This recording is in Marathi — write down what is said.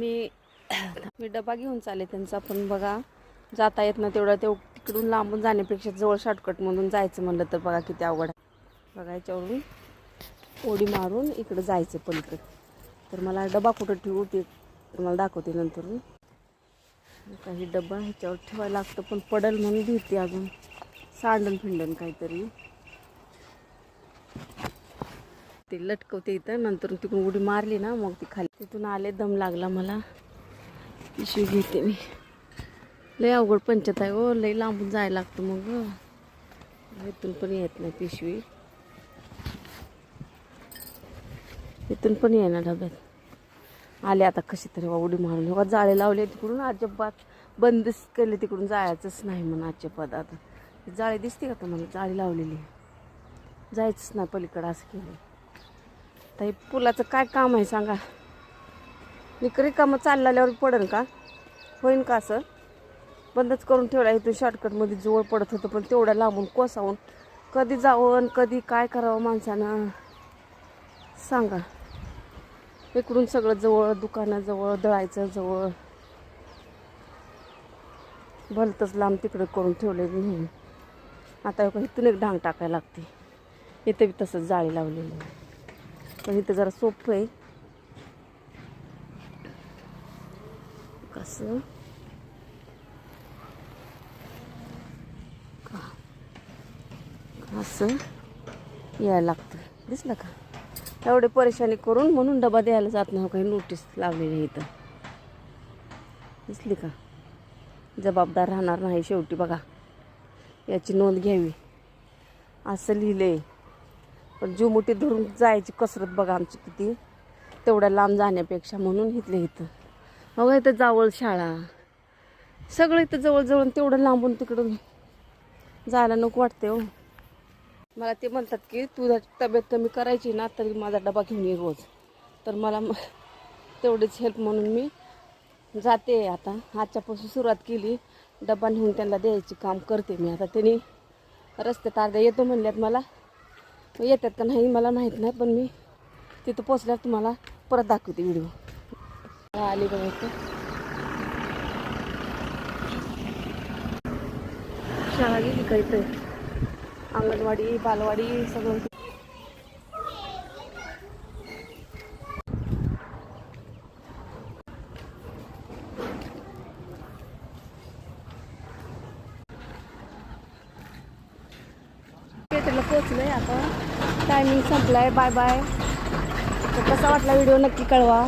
मी डबा घेऊन चालले त्यांचा, पण बघा जाता येत ना तेवढं तिकडून लांबून जाण्यापेक्षा जवळ शॉर्टकटमधून जायचं म्हणलं तर बघा किती अवघड आहे. बघा याच्यावरून उडी मारून इकडं जायचं पलीकडे. तर मला डबा कुठं ठेवू ते तुम्हाला दाखवते नंतर. काही डबा ह्याच्यावर ठेवायला लागतं, पण पडल म्हणून भीती अजून. सांडण फिंडण काहीतरी ते लटकवते इथं, नंतर तिकडून उडी मारली ना मग ती खाली. तिथून आले, दम लागला मला. पिशवी घेते मी. लय अवघड पंचायत आहे हो, लय लांबून जायला लागतं. मग इथून पण येत नाही पिशवी, इथून पण येणार डब्यात. आले आता कशी तरी उडी मारून. बघा जाळे लावले तिकडून, अजिबात बंदच केले तिकडून जायचंच नाही म्हणून अजिबात. आता जाळी दिसते का तुम्हाला? जाळी लावलेली, जायचंच नाही पलीकडं असं केलं. तर हे पुलाचं काय काम आहे सांगा? निकरी कामं चालल्यावर पडेल का? होईन का असं? बंदच करून ठेवला. इथून शॉर्टकटमध्ये जवळ पडत होतं, पण तेवढ्या लांबून कोसावून कधी जावं कधी काय करावं माणसानं सांगा? इकडून सगळं जवळ, दुकानाजवळ, दळायचं जवळ, भलतंच लांब तिकडं करून ठेवले म्हणून. आता इथून एक ढांग टाकायला लागते. इथं बी तसंच जाळी लावलेली आहे, पण इथं जरा सोपं आहे. कसं असं यायला लागतं, दिसलं का? एवढे परेशानी करून म्हणून डबा द्यायला जात नाही. काही नोटीस लावलेली आहे इथं, दिसली का? जबाबदार राहणार नाही शेवटी. बघा याची नोंद घ्यावी असं लिहिलंय. पण जीव मुठीत धरून जायची कसरत बघा आमची किती, तेवढ्या लांब जाण्यापेक्षा. म्हणून इथले इथं बघा, इथं जावळ शाळा सगळं इथं जवळजवळ, तेवढं लांबून तिकडून जायला नको वाटते हो. मला ते म्हणतात की तुझा तब्येत कमी करायची ना तरी माझा डबा घेऊन ये रोज. तर मला तेवढीच हेल्प म्हणून मी जाते. आता आजच्यापासून सुरुवात केली, डबा नेऊन त्यांना द्यायची काम करते मी. आता त्यांनी रस्त्यात अर्ध्या येतो म्हणल्यात, मला येतात का नाही मला माहीत नाही, पण मी तिथं पोचल्यावर तुम्हाला परत दाखवते व्हिडिओ. आली बघा इथं शाळा गेली का? इथं अंगणवाडी, बालवाडी सगळं. थिएटरला पोचलोय आता, टायमिंग संपलाय. Bye bye. तर कसा वाटला व्हिडिओ नक्की कळवा.